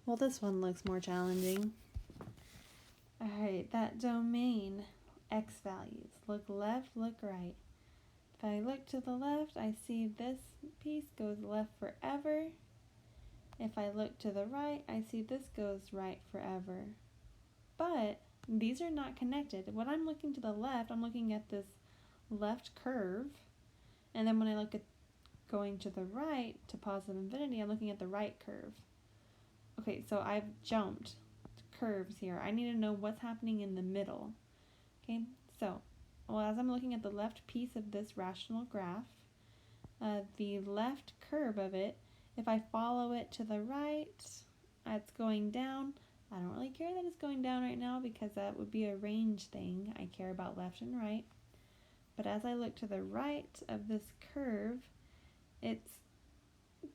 Well, this one looks more challenging. Alright, that domain, x values. Look left, look right. If I look to the left, I see this piece goes left forever. If I look to the right, I see this goes right forever. But these are not connected. When I'm looking to the left, I'm looking at this left curve. And then when I look at going to the right, to positive infinity, I'm looking at the right curve. Okay, so I've jumped curves here. I need to know what's happening in the middle. Okay, so as I'm looking at the left piece of this rational graph, the left curve of it, if I follow it to the right, it's going down. I don't really care that it's going down right now because that would be a range thing. I care about left and right. But as I look to the right of this curve, it's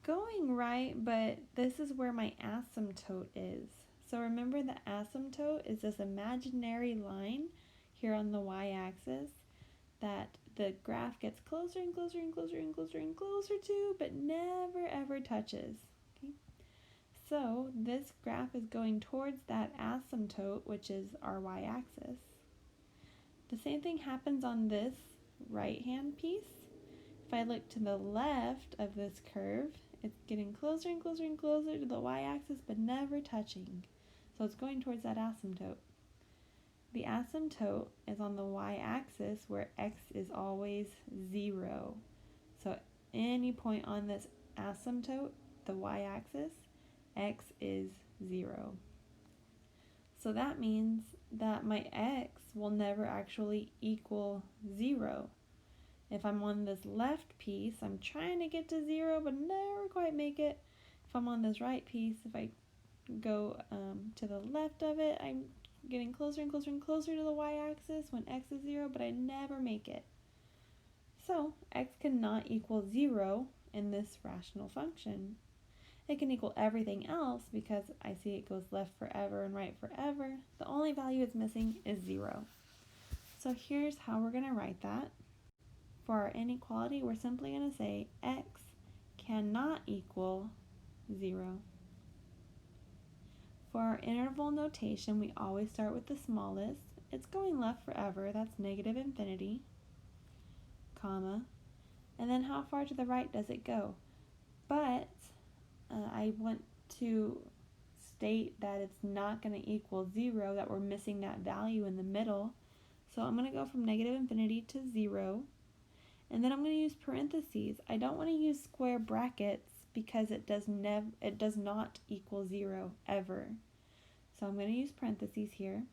going right, but this is where my asymptote is. So remember, the asymptote is this imaginary line here on the y-axis that the graph gets closer and closer and closer and closer and closer to, but never ever touches. Okay? So this graph is going towards that asymptote, which is our y-axis. The same thing happens on this right-hand piece. If I look to the left of this curve, it's getting closer and closer and closer to the y-axis, but never touching. So it's going towards that asymptote. The asymptote is on the y-axis where x is always 0. So any point on this asymptote, the y-axis, x is 0. So that means that my x will never actually equal 0. If I'm on this left piece, I'm trying to get to 0, but never quite make it. If I'm on this right piece, if I go to the left of it, I'm getting closer and closer and closer to the y-axis when x is 0, but I never make it. So x cannot equal 0 in this rational function. It can equal everything else because I see it goes left forever and right forever. The only value it's missing is 0. So here's how we're going to write that. For our inequality, we're simply going to say x cannot equal 0. For our interval notation, we always start with the smallest. It's going left forever, that's negative infinity, comma, and then how far to the right does it go? But I want to state that it's not going to equal 0, that we're missing that value in the middle. So I'm going to go from negative infinity to 0. And then I'm going to use parentheses. I don't want to use square brackets because it does not equal 0 ever. So I'm going to use parentheses here.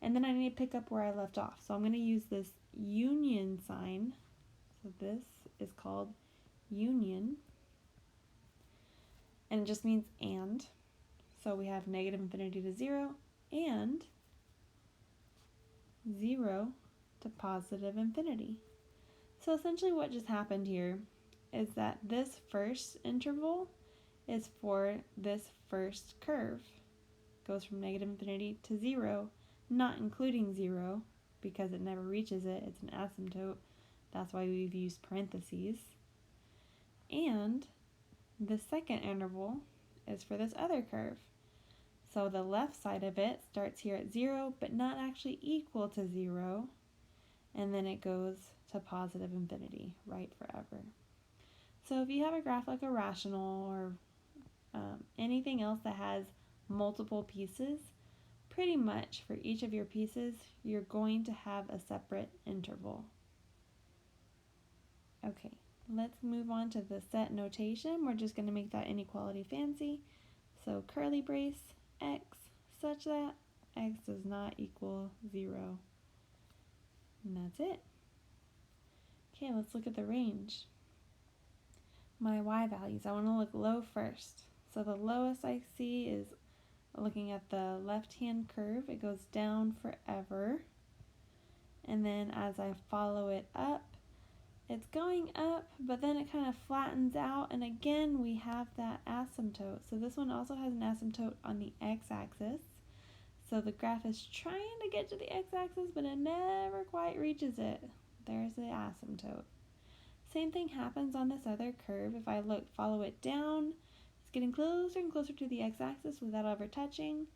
And then I need to pick up where I left off. So I'm going to use this union sign. So this is called union. And it just means and. So we have negative infinity to 0 and 0 to positive infinity. So essentially what just happened here is that this first interval is for this first curve. It goes from negative infinity to 0, not including 0 because it never reaches it. It's an asymptote. That's why we've used parentheses. And the second interval is for this other curve. So the left side of it starts here at 0, but not actually equal to 0. And then it goes to positive infinity, right forever. So if you have a graph like a rational or anything else that has multiple pieces, pretty much for each of your pieces, you're going to have a separate interval. Okay, let's move on to the set notation. We're just going to make that inequality fancy. So curly brace x such that x does not equal 0. And that's it. Okay, let's look at the range. My y values, I want to look low first. So the lowest I see is looking at the left-hand curve. It goes down forever. And then as I follow it up, it's going up, but then it kind of flattens out. And again, we have that asymptote. So this one also has an asymptote on the x-axis. So the graph is trying to get to the x-axis, but it never quite reaches it. There's the asymptote. Same thing happens on this other curve. If I follow it down, It's getting closer and closer to the x-axis without ever touching,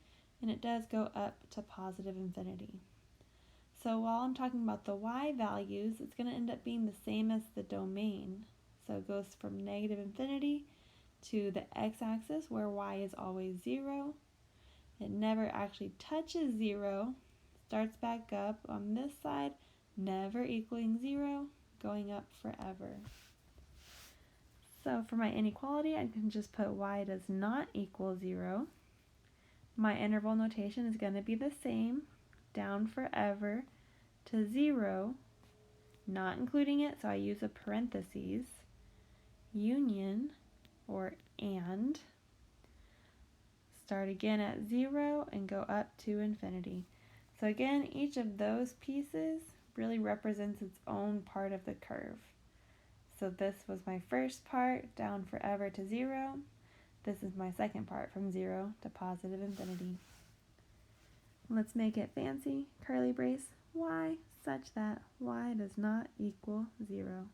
and it does go up to positive infinity. So while I'm talking about the y values, it's going to end up being the same as the domain. So it goes from negative infinity to the x-axis where y is always 0. It never actually touches 0, starts back up on this side, never equaling 0, going up forever. So for my inequality, I can just put y does not equal 0. My interval notation is going to be the same, down forever to 0, not including it, so I use a parentheses, union, or and, start again at 0 and go up to infinity. So again, each of those pieces really represents its own part of the curve. So this was my first part, down forever to 0. This is my second part, from 0 to positive infinity. Let's make it fancy. Curly brace y such that y does not equal 0.